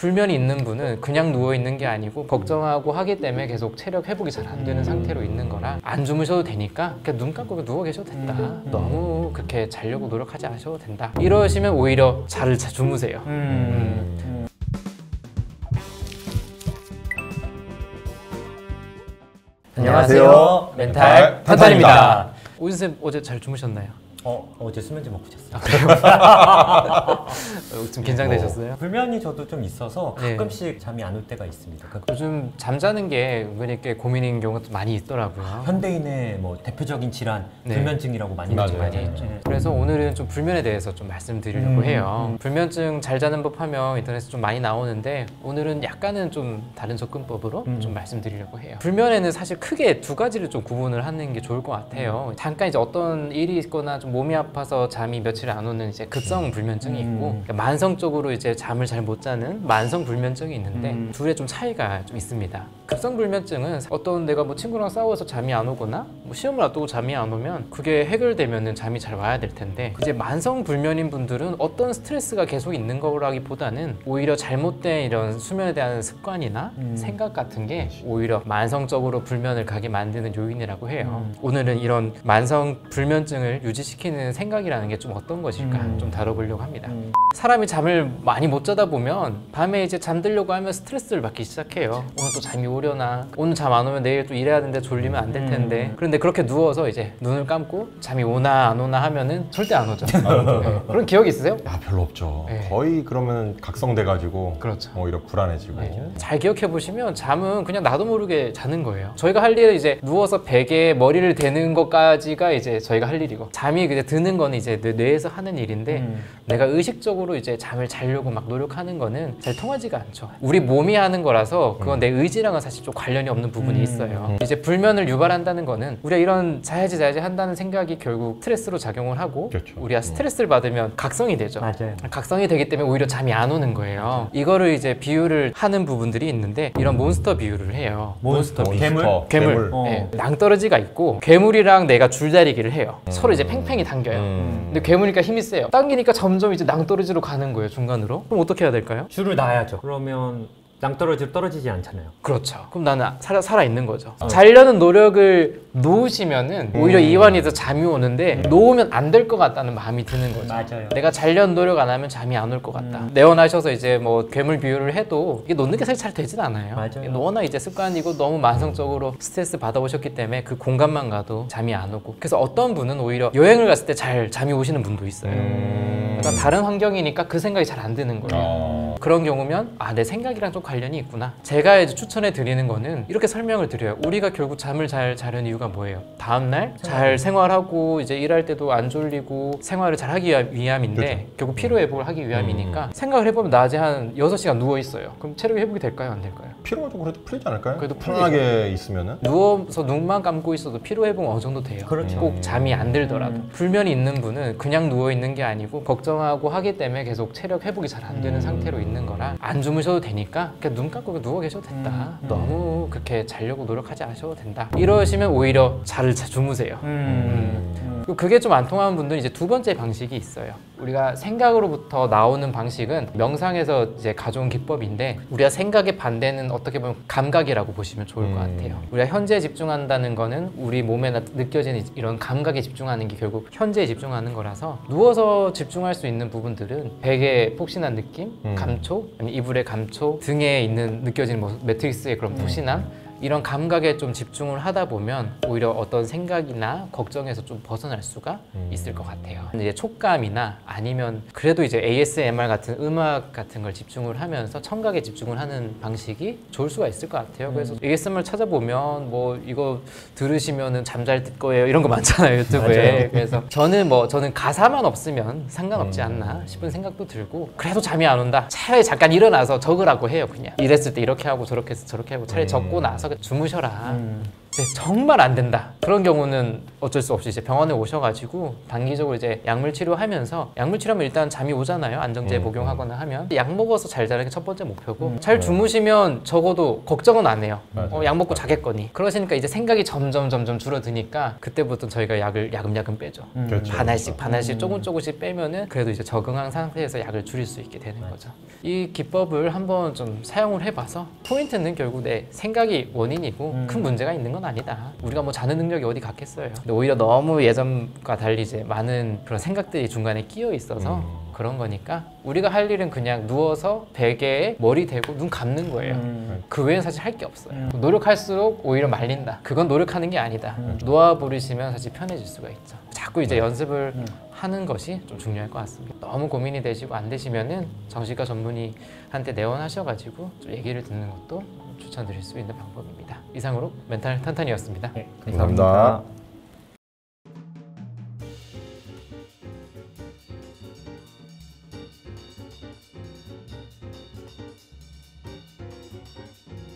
불면이 있는 분은 그냥 누워있는 게 아니고 걱정하고 하기 때문에 계속 체력 회복이 잘 안 되는 상태로 있는 거라 안 주무셔도 되니까 그냥 눈 감고 누워 계셔도 된다. 너무 그렇게 자려고 노력하지 않으셔도 된다. 이러시면 오히려 잘 주무세요. 안녕하세요. 멘탈 탄탄입니다. 오진쌤 어제 잘 주무셨나요? 어제 수면제 먹고 잤어요. 좀 긴장되셨어요? 불면이 저도 좀 있어서 네. 가끔씩 잠이 안 올 때가 있습니다. 요즘 잠자는 게 은근히 꽤 고민인 경우가 좀 많이 있더라고요. 현대인의 뭐 대표적인 질환, 네. 불면증이라고 많이 많이 있죠. 있죠. 그래서 오늘은 좀 불면에 대해서 좀 말씀드리려고 해요. 불면증 잘 자는 법 하면 인터넷에 좀 많이 나오는데 오늘은 약간은 좀 다른 접근법으로 좀 말씀드리려고 해요. 불면에는 사실 크게 두 가지를 좀 구분을 하는 게 좋을 것 같아요. 잠깐 이제 어떤 일이 있거나 좀 몸이 아파서 잠이 며칠 안 오는 이제 급성 불면증이 있고 그러니까 만성적으로 이제 잠을 잘 못 자는 만성 불면증이 있는데 둘의 좀 차이가 좀 있습니다. 급성 불면증은 어떤 내가 뭐 친구랑 싸워서 잠이 안 오거나 뭐 시험을 앞두고 잠이 안 오면 그게 해결되면은 잠이 잘 와야 될 텐데 이제 만성 불면인 분들은 어떤 스트레스가 계속 있는 거라기보다는 오히려 잘못된 이런 수면에 대한 습관이나 생각 같은 게 오히려 만성적으로 불면을 가게 만드는 요인이라고 해요. 오늘은 이런 만성 불면증을 유지시키는 생각이라는 게 좀 어떤 것일까 좀 다뤄보려고 합니다. 사람이 잠을 많이 못 자다 보면 밤에 이제 잠들려고 하면 스트레스를 받기 시작해요. 오늘 또 잠이 오려나, 오늘 잠 안 오면 내일 또 일해야 되는데 졸리면 안 될 텐데. 그런데 그렇게 누워서 이제 눈을 감고 잠이 오나 안 오나 하면은 절대 안 오죠. 네. 그런 기억이 있으세요? 별로 없죠. 네. 거의 그러면 각성돼가지고 그렇죠. 오히려 불안해지고. 잘 기억해 보시면 잠은 그냥 나도 모르게 자는 거예요. 저희가 할 일은 이제 누워서 베개에 머리를 대는 것까지가 이제 저희가 할 일이고 잠이 이제 드는 거는 이제 뇌에서 하는 일인데 내가 의식적으로 이제 잠을 자려고 막 노력하는 거는 잘 통하지가 않죠. 우리 몸이 하는 거라서 그건 내 의지랑은 사실 좀 관련이 없는 부분이 있어요. 이제 불면을 유발한다는 거는 우리가 이런 자야지 한다는 생각이 결국 스트레스로 작용을 하고 그렇죠. 우리가 스트레스를 받으면 각성이 되죠. 맞아요. 각성이 되기 때문에 오히려 잠이 안 오는 거예요. 이거를 이제 비유를 하는 부분들이 있는데 이런 몬스터 비유를 해요. 몬스터, 괴물? 괴물. 네. 낭떠러지가 있고 괴물이랑 내가 줄다리기를 해요. 서로 이제 팽팽히 당겨요. 근데 괴물이니까 힘이 세요. 당기니까 점점 이제 낭떠러지로 가는 거예요, 중간으로. 그럼 어떻게 해야 될까요? 줄을 놔야죠. 그러면 낭떠러지로 떨어지지 않잖아요. 그렇죠. 그럼 나는 살아 있는 거죠. 자려는 노력을 놓으시면은 오히려 이완해서 잠이 오는데 놓으면 안 될 것 같다는 마음이 드는 거죠. 맞아요. 내가 자려는 노력 안 하면 잠이 안 올 것 같다. 내원하셔서 이제 뭐 괴물 비유를 해도 이게 놓는 게 사실 잘 되진 않아요. 맞아요. 워낙 이제 습관이고 너무 만성적으로 스트레스 받아오셨기 때문에 그 공간만 가도 잠이 안 오고 그래서 어떤 분은 오히려 여행을 갔을 때 잘 잠이 오시는 분도 있어요. 그러니까 다른 환경이니까 그 생각이 잘 안 드는 거예요. 그런 경우면 내 생각이랑 좀 관련이 있구나. 제가 이제 추천해 드리는 거는 이렇게 설명을 드려요. 우리가 결국 잠을 잘 자려는 이유가 뭐예요? 다음날 잘 생활하고 이제 일할 때도 안 졸리고 생활을 잘 하기 위함인데 그렇죠. 결국 피로 회복을 하기 위함이니까 생각을 해보면 낮에 한 6시간 누워 있어요. 그럼 체력이 회복이 될까요? 안 될까요? 피로가 좀 그래도 풀리지 않을까요? 그래도 편하게 있으면은. 누워서 눈만 감고 있어도 피로 회복은 어느 정도 돼요. 그렇죠. 꼭 잠이 안 들더라도. 불면이 있는 분은 그냥 누워 있는 게 아니고 걱정하고 하기 때문에 계속 체력 회복이 잘 안 되는 상태로 있는 거라 안 주무셔도 되니까 그냥 눈 감고 누워 계셔도 된다. 너무 그렇게 자려고 노력하지 않으셔도 된다. 이러시면 오히려 잘 주무세요. 그게 좀 안 통하는 분들은 이제 두 번째 방식이 있어요. 우리가 생각으로부터 나오는 방식은 명상에서 이제 가져온 기법인데 우리가 생각의 반대는 어떻게 보면 감각이라고 보시면 좋을 것 같아요. 우리가 현재에 집중한다는 거는 우리 몸에 느껴지는 이런 감각에 집중하는 게 결국 현재에 집중하는 거라서 누워서 집중할 수 있는 부분들은 베개에 폭신한 느낌, 감촉, 아니면 이불의 감촉, 등에 있는 느껴지는 뭐 매트릭스의 그런 푹신함 이런 감각에 좀 집중을 하다 보면 오히려 어떤 생각이나 걱정에서 좀 벗어날 수가 있을 것 같아요. 이제 촉감이나 아니면 그래도 이제 ASMR 같은 음악 같은 걸 집중을 하면서 청각에 집중을 하는 방식이 좋을 수가 있을 것 같아요. 그래서 ASMR 찾아보면 뭐 이거 들으시면은 잠잘 거예요 이런 거 많잖아요, 유튜브에. 맞아요. 그래서 저는 가사만 없으면 상관없지 않나 싶은 생각도 들고 그래도 잠이 안 온다. 차라리 잠깐 일어나서 적으라고 해요. 그냥 이랬을 때 이렇게 하고 저렇게 해서 저렇게 하고 차라리 적고 나서 편하게 주무셔라. 이제 정말 안 된다. 그런 경우는 어쩔 수 없이 이제 병원에 오셔가지고 단기적으로 이제 약물 치료하면서 약물 치료하면 일단 잠이 오잖아요. 안정제 복용하거나 하면 약 먹어서 잘 자는 게 첫 번째 목표고 잘 주무시면 적어도 걱정은 안 해요. 약 먹고 자겠거니. 그러시니까 이제 생각이 점점 줄어드니까 그때부터 저희가 약을 야금야금 빼죠. 그렇죠. 반알씩 조금씩 빼면은 그래도 이제 적응한 상태에서 약을 줄일 수 있게 되는 거죠. 이 기법을 한번 좀 사용을 해봐서 포인트는 결국 내 생각이 원인이고 큰 문제가 있는 건 아니다. 우리가 뭐 자는 능력이 어디 갔겠어요. 근데 오히려 너무 예전과 달리 이제 많은 그런 생각들이 중간에 끼어 있어서 그런 거니까 우리가 할 일은 그냥 누워서 베개에 머리 대고 눈 감는 거예요. 그 외에는 사실 할 게 없어요. 노력할수록 오히려 말린다. 그건 노력하는 게 아니다. 놓아버리시면 사실 편해질 수가 있죠. 자꾸 이제 연습을 하는 것이 좀 중요할 것 같습니다. 너무 고민이 되시고 안 되시면은 정신과 전문의한테 내원하셔가지고 좀 얘기를 듣는 것도 추천드릴 수 있는 방법입니다. 이상으로 멘탈 탄탄이었습니다. 네, 감사합니다.